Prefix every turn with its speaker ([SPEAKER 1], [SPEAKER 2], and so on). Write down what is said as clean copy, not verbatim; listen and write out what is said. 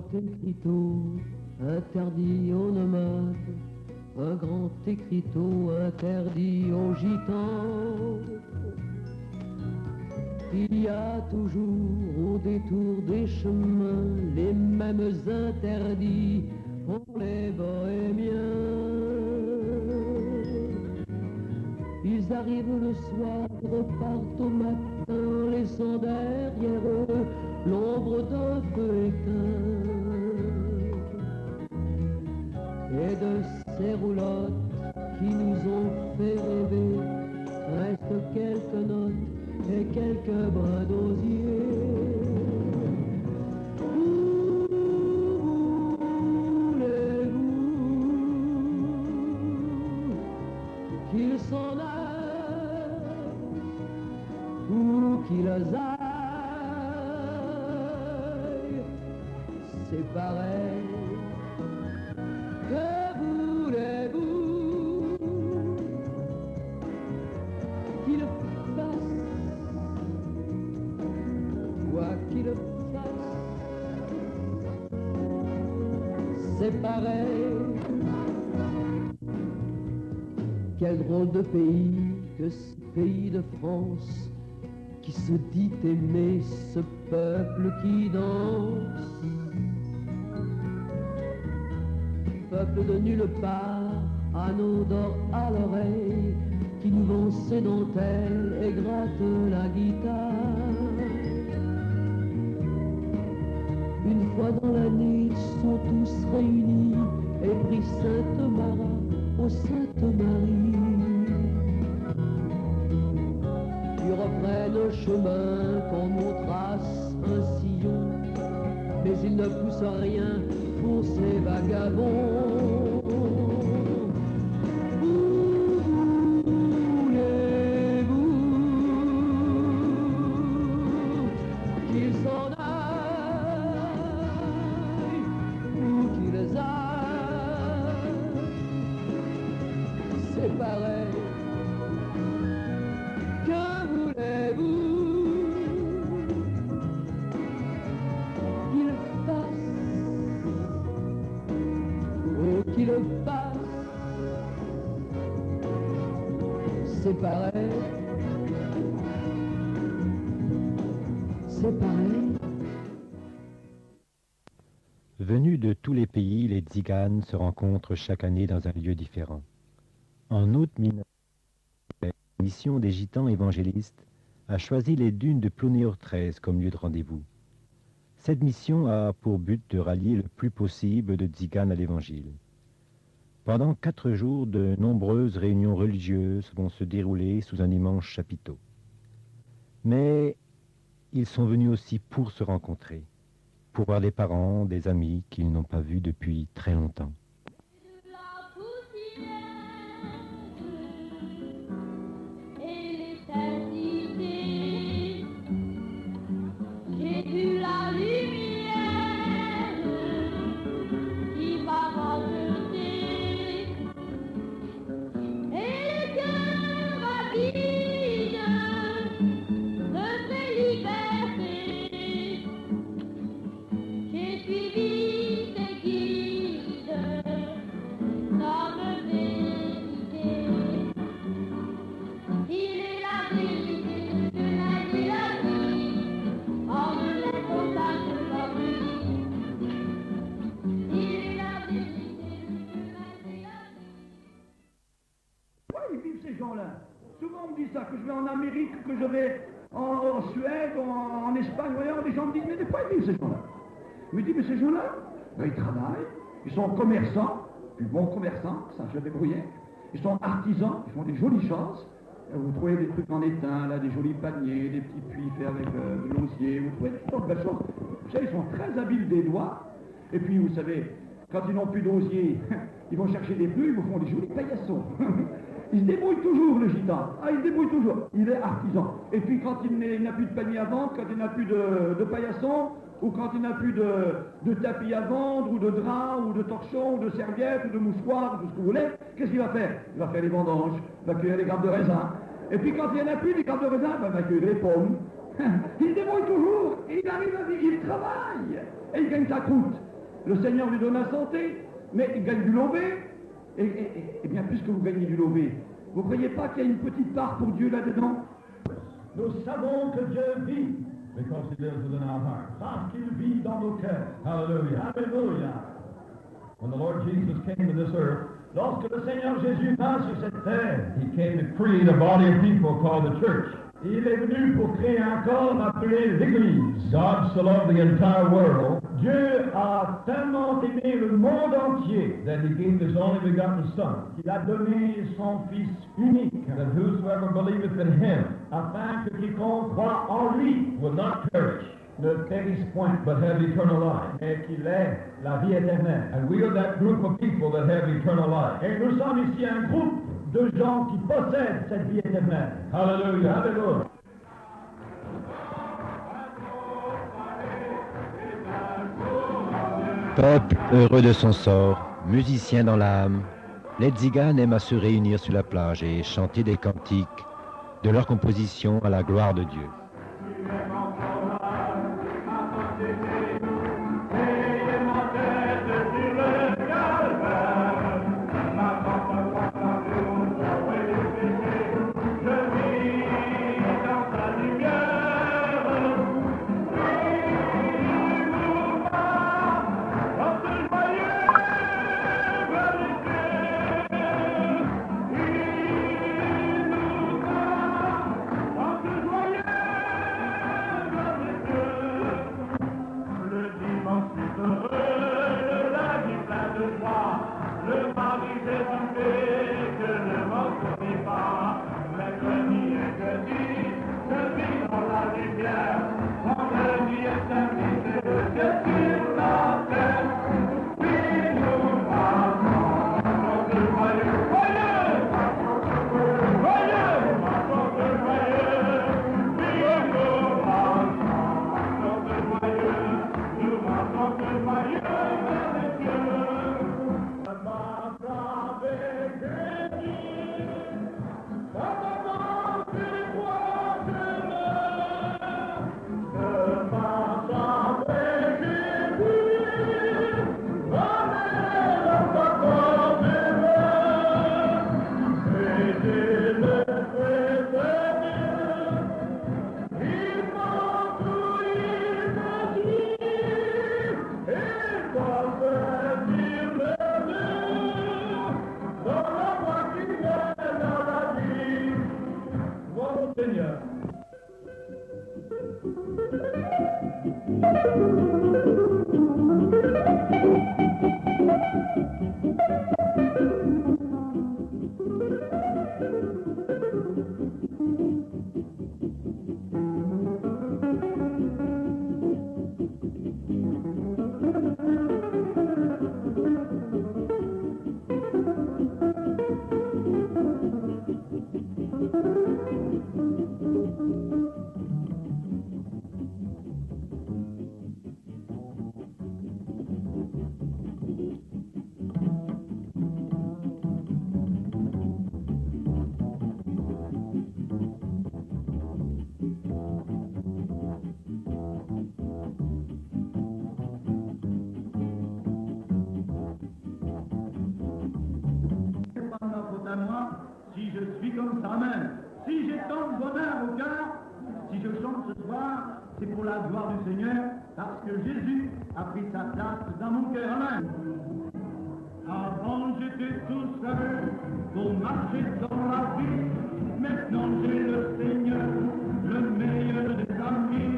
[SPEAKER 1] grand écriteau interdit aux nomades, un grand écriteau interdit aux gitans. Il y a toujours au détour des chemins les mêmes interdits pour les bohémiens. Ils arrivent le soir, repartent au matin, laissant derrière eux l'ombre d'un feu éteint. Et de ces roulottes qui nous ont fait rêver, restent quelques notes et quelques brins d'osier. Où voulez-vous qu'ils s'en aillent ou qu'ils aillent? C'est pareil. Que voulez-vous qu'ils fassent? Quoi qu'ils fassent, c'est pareil. Quel drôle de pays que ce pays de France, qui se dit aimer ce peuple qui danse. Peuple de nulle part, anneaux d'or à l'oreille, qui nous vend ses dentelles et gratte la guitare. Une fois dans l'année, ils sont tous réunis et prient Sainte-Mara au Sainte-Marie. Ils reprennent le chemin comme on trace un sillon, mais ils ne poussent rien pour ces vagabonds. Où voulez-vous qu'ils s'en aillent ou qu'ils aillent? C'est pareil. Que voulez-vous qu'ils fassent ou qu'ils passent? C'est pareil. C'est pareil.
[SPEAKER 2] Venus de tous les pays, les tziganes se rencontrent chaque année dans un lieu différent. En août 1900, la mission des gitans évangélistes a choisi les dunes de Plounéor 13 comme lieu de rendez-vous. Cette mission a pour but de rallier le plus possible de tziganes à l'évangile. Pendant 4 jours, de nombreuses réunions religieuses vont se dérouler sous un immense chapiteau. Mais ils sont venus aussi pour se rencontrer, pour voir des parents, des amis qu'ils n'ont pas vus depuis très longtemps.
[SPEAKER 3] J'ai vu la lumière qui m'a racheté et le cœur avide de ses libertés. J'ai suivi ses guides comme vérité. Il est la vérité de la vie. En me laissant ça que comme lui, il est la vérité de la vie.
[SPEAKER 4] Pourquoi ils vivent ces gens-là? Souvent on me dit ça, que je vais en Amérique, que je vais en Suède, en Espagne, voyons, les gens me disent, mais de quoi ils vivent ces gens-là? Je me dis, mais ces gens-là, ben, ils travaillent, ils sont commerçants, puis bons commerçants, ça je débrouillais. Ils sont artisans, ils font des jolies choses. Vous trouvez des trucs en étain, là, des jolis paniers, des petits puits faits avec de l'osier, vous trouvez toutes sortes de belles choses. Vous savez, ils sont très habiles des doigts. Et puis, vous savez, quand ils n'ont plus d'osier, ils vont chercher des plumes, ils vous font des jolis paillassons. Il se débrouille toujours, le gitan. Ah, il se débrouille toujours. Il est artisan. Et puis, quand il n'a plus de panier à vendre, quand il n'a plus de paillassons, ou quand il n'a plus de tapis à vendre, ou de draps, ou de torchons, ou de serviettes, ou de mouchoirs, ou tout ce que vous voulez, qu'est-ce qu'il va faire? Il va faire les vendanges, il va cueillir les grappes de raisin. Et puis quand il n'y en a plus des grappes de raisin, ben, il va cueillir les pommes. Il se débrouille toujours, et il arrive à vivre, il travaille, et il gagne sa croûte. Le Seigneur lui donne la santé, mais il gagne du lobé. Et bien, puisque vous gagnez du lobé, vous ne croyez pas qu'il y a une petite part pour Dieu là-dedans? Nous savons que Dieu vit.
[SPEAKER 5] Because he lives within our hearts.
[SPEAKER 4] Parce qu'il vit dans nos cœurs.
[SPEAKER 5] Hallelujah.
[SPEAKER 4] Alléluia.
[SPEAKER 5] When the Lord Jesus came to this earth,
[SPEAKER 4] Lorsque le Seigneur Jésus vint sur cette terre,
[SPEAKER 5] he came to create a body of people called the church.
[SPEAKER 4] il est venu pour créer un corps appelé l'Église.
[SPEAKER 5] God so loved the entire world
[SPEAKER 4] Dieu a tellement aimé le monde entier
[SPEAKER 5] that he gave his only begotten Son,
[SPEAKER 4] qu'il a donné son Fils unique,
[SPEAKER 5] that whosoever believeth in him
[SPEAKER 4] afin que quiconque croit en lui
[SPEAKER 5] will not perish,
[SPEAKER 4] ne périsse point,
[SPEAKER 5] but have eternal life.
[SPEAKER 4] mais qu'il ait la vie éternelle.
[SPEAKER 5] And we are that group of people that have eternal life.
[SPEAKER 4] Et nous sommes ici un groupe de gens qui possèdent cette vie éternelle.
[SPEAKER 5] Hallelujah.
[SPEAKER 4] Alléluia.
[SPEAKER 2] Peuple heureux de son sort, musicien dans l'âme, les tziganes aiment à se réunir sur la plage et chanter des cantiques de leur composition à la gloire de Dieu.
[SPEAKER 4] Si je suis comme ça même, si j'ai tant de bonheur au cœur, si je chante ce soir, c'est pour la gloire du Seigneur, parce que Jésus a pris sa place dans mon cœur. Amen. Avant j'étais tout seul pour marcher dans la vie, maintenant j'ai le Seigneur, le meilleur des amis.